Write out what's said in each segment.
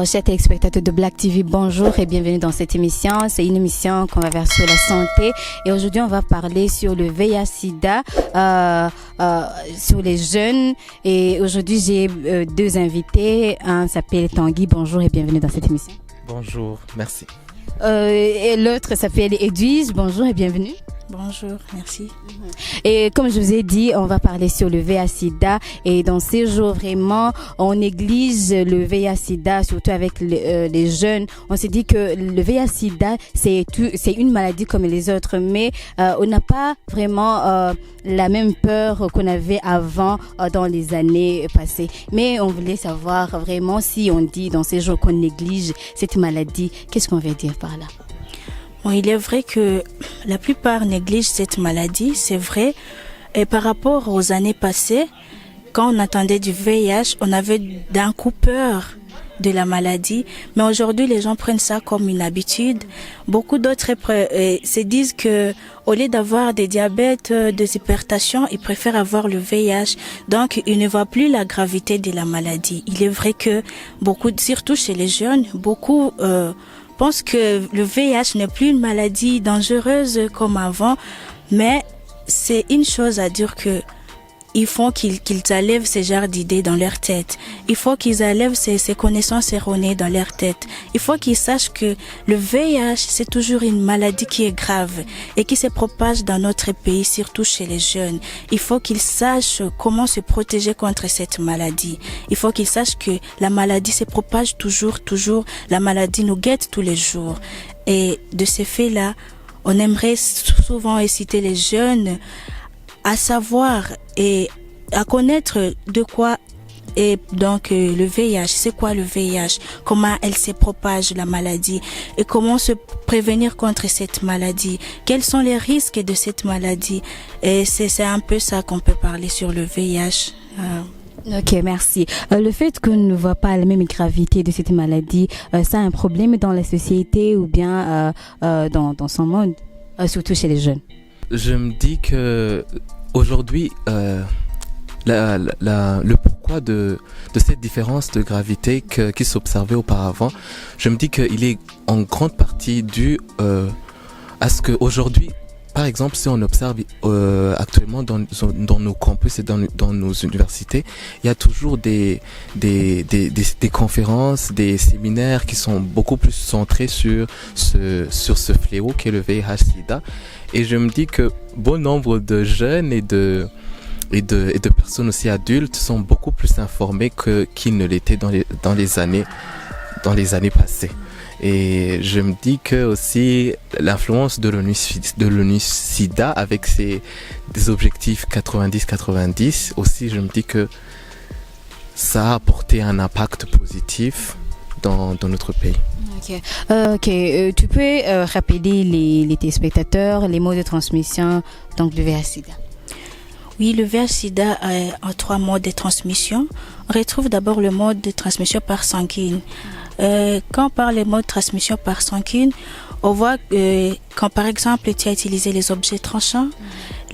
Chers téléspectateurs de Black TV, bonjour et bienvenue dans cette émission. C'est une émission qu'on va vers sur la santé et aujourd'hui on va parler sur le VIH/SIDA, sur les jeunes. Et aujourd'hui j'ai deux invités. Un s'appelle Tanguy, bonjour et bienvenue dans cette émission. Bonjour, merci. Et l'autre s'appelle Edwige, bonjour et bienvenue. Bonjour, merci. Et comme je vous ai dit, on va parler sur le VIH/SIDA et dans ces jours vraiment, on néglige le VIH/SIDA, surtout avec les jeunes. On s'est dit que le VIH/SIDA c'est une maladie comme les autres, mais on n'a pas vraiment la même peur qu'on avait avant dans les années passées. Mais on voulait savoir vraiment si on dit dans ces jours qu'on néglige cette maladie, qu'est-ce qu'on veut dire par là? Bon, il est vrai que la plupart négligent cette maladie, c'est vrai. Et par rapport aux années passées, quand on entendait du VIH, on avait d'un coup peur de la maladie. Mais aujourd'hui, les gens prennent ça comme une habitude. Beaucoup d'autres se disent que, au lieu d'avoir des diabètes, des hypertensions, ils préfèrent avoir le VIH. Donc, ils ne voient plus la gravité de la maladie. Il est vrai que beaucoup, surtout chez les jeunes, beaucoup pense que le VIH n'est plus une maladie dangereuse comme avant, mais c'est une chose à dire que il faut qu'ils enlèvent ces genres d'idées dans leur tête. Il faut qu'ils enlèvent ces connaissances erronées dans leur tête. Il faut qu'ils sachent que le VIH, c'est toujours une maladie qui est grave et qui se propage dans notre pays, surtout chez les jeunes. Il faut qu'ils sachent comment se protéger contre cette maladie. Il faut qu'ils sachent que la maladie se propage toujours. La maladie nous guette tous les jours. Et de ces faits-là, on aimerait souvent inciter les jeunes à savoir et à connaître de quoi est donc le VIH, c'est quoi le VIH, comment elle se propage la maladie et comment se prévenir contre cette maladie, quels sont les risques de cette maladie. Et c'est un peu ça qu'on peut parler sur le VIH. Ok, merci. Le fait qu'on ne voit pas la même gravité de cette maladie, ça a un problème dans la société ou bien dans son monde, surtout chez les jeunes? Je me dis que aujourd'hui, le pourquoi de cette différence de gravité qui s'observait auparavant, je me dis qu'il est en grande partie dû à ce qu'aujourd'hui, par exemple, si on observe actuellement dans nos campus et dans nos universités, il y a toujours des conférences, des séminaires qui sont beaucoup plus centrés sur ce fléau qu'est le VIH/SIDA. Et je me dis que bon nombre de jeunes et de personnes aussi adultes sont beaucoup plus informés qu'ils ne l'étaient dans les années passées. Et je me dis que aussi l'influence de l'ONU-SIDA avec des objectifs 90-90, aussi je me dis que ça a apporté un impact positif dans notre pays. Ok. Tu peux rappeler les téléspectateurs les modes de transmission donc du VIH/SIDA? Oui, le VIH/SIDA a 3 modes de transmission. On retrouve d'abord le mode de transmission par sanguine. Quand on parle des modes de transmission par sanguine, on voit quand par exemple tu as utilisé les objets tranchants,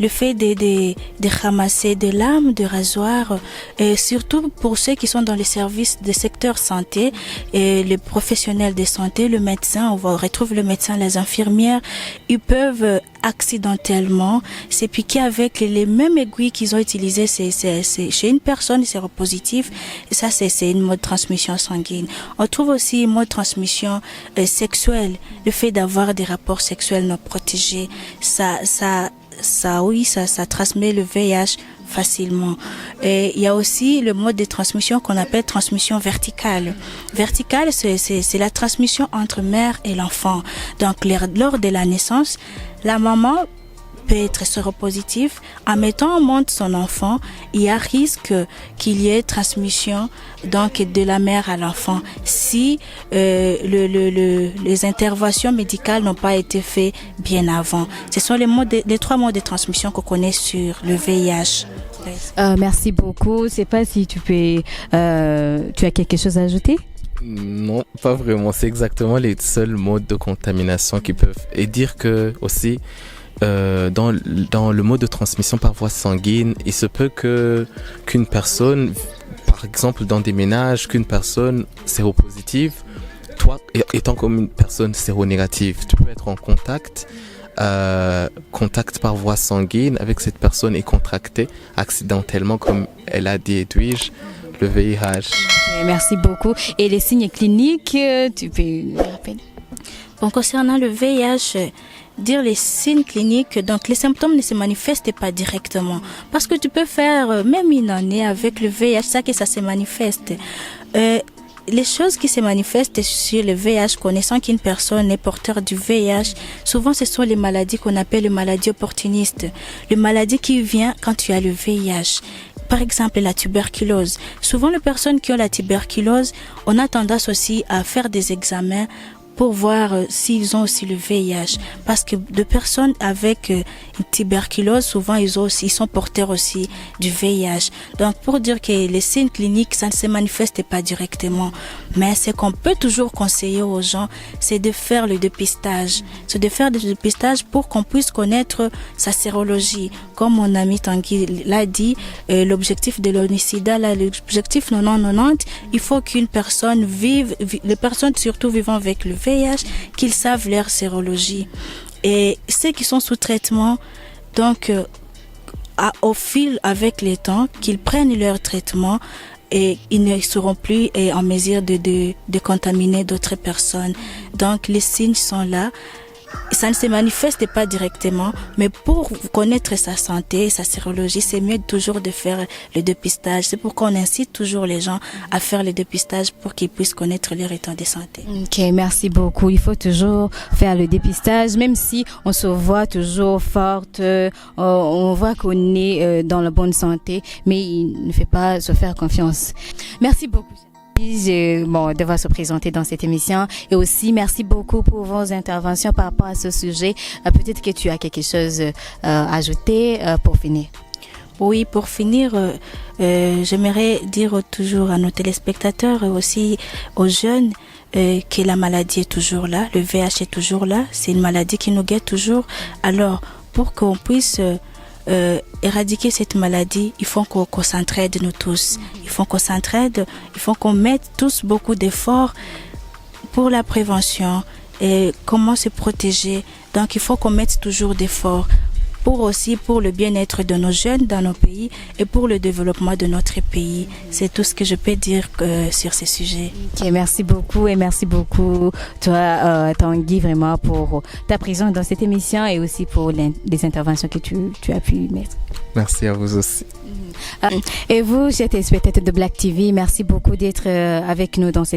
le fait de ramasser des lames, de rasoirs, et surtout pour ceux qui sont dans les services des secteurs santé, et les professionnels de santé, le médecin, on retrouve le médecin, les infirmières, ils peuvent accidentellement se piquer avec les mêmes aiguilles qu'ils ont utilisées chez une personne séropositive. Et ça, c'est une mode de transmission sanguine. On trouve aussi une mode de transmission sexuelle, le fait d'avoir des rapports sexuels non protégés. Ça transmet le VIH facilement. Et il y a aussi le mode de transmission qu'on appelle transmission verticale. Verticale, c'est la transmission entre mère et l'enfant. Donc, lors de la naissance, la maman peut être séropositive. En mettant au monde son enfant, il y a risque qu'il y ait transmission donc de la mère à l'enfant si les interventions médicales n'ont pas été faites bien avant. Ce sont les 3 modes de transmission qu'on connaît sur le VIH. Merci beaucoup. Je sais pas si tu as quelque chose à ajouter? Non, pas vraiment. C'est exactement les seuls modes de contamination qui peuvent. Et dire que aussi dans le mode de transmission par voie sanguine, il se peut qu'une personne, par par exemple, dans des ménages, qu'une personne séropositive, toi, étant comme une personne séronégative, tu peux être en contact par voie sanguine avec cette personne et contracter accidentellement, comme elle a dit Edwige, le VIH. Merci beaucoup. Et les signes cliniques, tu peux nous rappeler? Bon, concernant le VIH, dire les signes cliniques, donc les symptômes ne se manifestent pas directement. Parce que tu peux faire même une année avec le VIH, ça que ça se manifeste. Les choses qui se manifestent sur le VIH, connaissant qu'une personne est porteur du VIH, souvent ce sont les maladies qu'on appelle les maladies opportunistes. Les maladies qui viennent quand tu as le VIH. Par exemple, la tuberculose. Souvent, les personnes qui ont la tuberculose, on a tendance aussi à faire des examens pour voir s'ils ont aussi le VIH. Parce que de personnes avec une tuberculose, souvent ils sont porteurs aussi du VIH. Donc pour dire que les signes cliniques, ça ne se manifeste pas directement. Mais ce qu'on peut toujours conseiller aux gens, c'est de faire le dépistage. C'est de faire le dépistage pour qu'on puisse connaître sa sérologie. Comme mon ami Tanguy l'a dit, l'objectif de l'ONU-SIDA, l'objectif 90-90, il faut qu'une personne vive, les personnes surtout vivant avec le VIH, qu'ils savent leur sérologie. Et ceux qui sont sous traitement, donc au fil avec les temps, qu'ils prennent leur traitement et ils ne seront plus en mesure de contaminer d'autres personnes. Donc les signes sont là. Ça ne se manifeste pas directement, mais pour connaître sa santé, sa sérologie, c'est mieux toujours de faire le dépistage. C'est pourquoi on incite toujours les gens à faire le dépistage pour qu'ils puissent connaître leur état de santé. Ok, merci beaucoup. Il faut toujours faire le dépistage, même si on se voit toujours forte, on voit qu'on est dans la bonne santé, mais il ne faut pas se faire confiance. Merci beaucoup. Devoir se présenter dans cette émission et aussi merci beaucoup pour vos interventions par rapport à ce sujet. Peut-être que tu as quelque chose à ajouter pour finir. Oui, pour finir, j'aimerais dire toujours à nos téléspectateurs et aussi aux jeunes que la maladie est toujours là, le VIH est toujours là, c'est une maladie qui nous guette toujours. Alors, pour qu'on puisse éradiquer cette maladie, il faut qu'on s'entraide nous tous. Il faut qu'on s'entraide, il faut qu'on mette tous beaucoup d'efforts pour la prévention et comment se protéger. Donc il faut qu'on mette toujours d'efforts pour le bien-être de nos jeunes dans nos pays et pour le développement de notre pays. C'est tout ce que je peux dire sur ces sujets. Okay, merci beaucoup et merci beaucoup toi Tanguy vraiment pour ta présence dans cette émission et aussi pour les interventions que tu as pu mettre. Merci à vous aussi. Et vous, chers téléspectateurs de Black TV, merci beaucoup d'être avec nous dans cette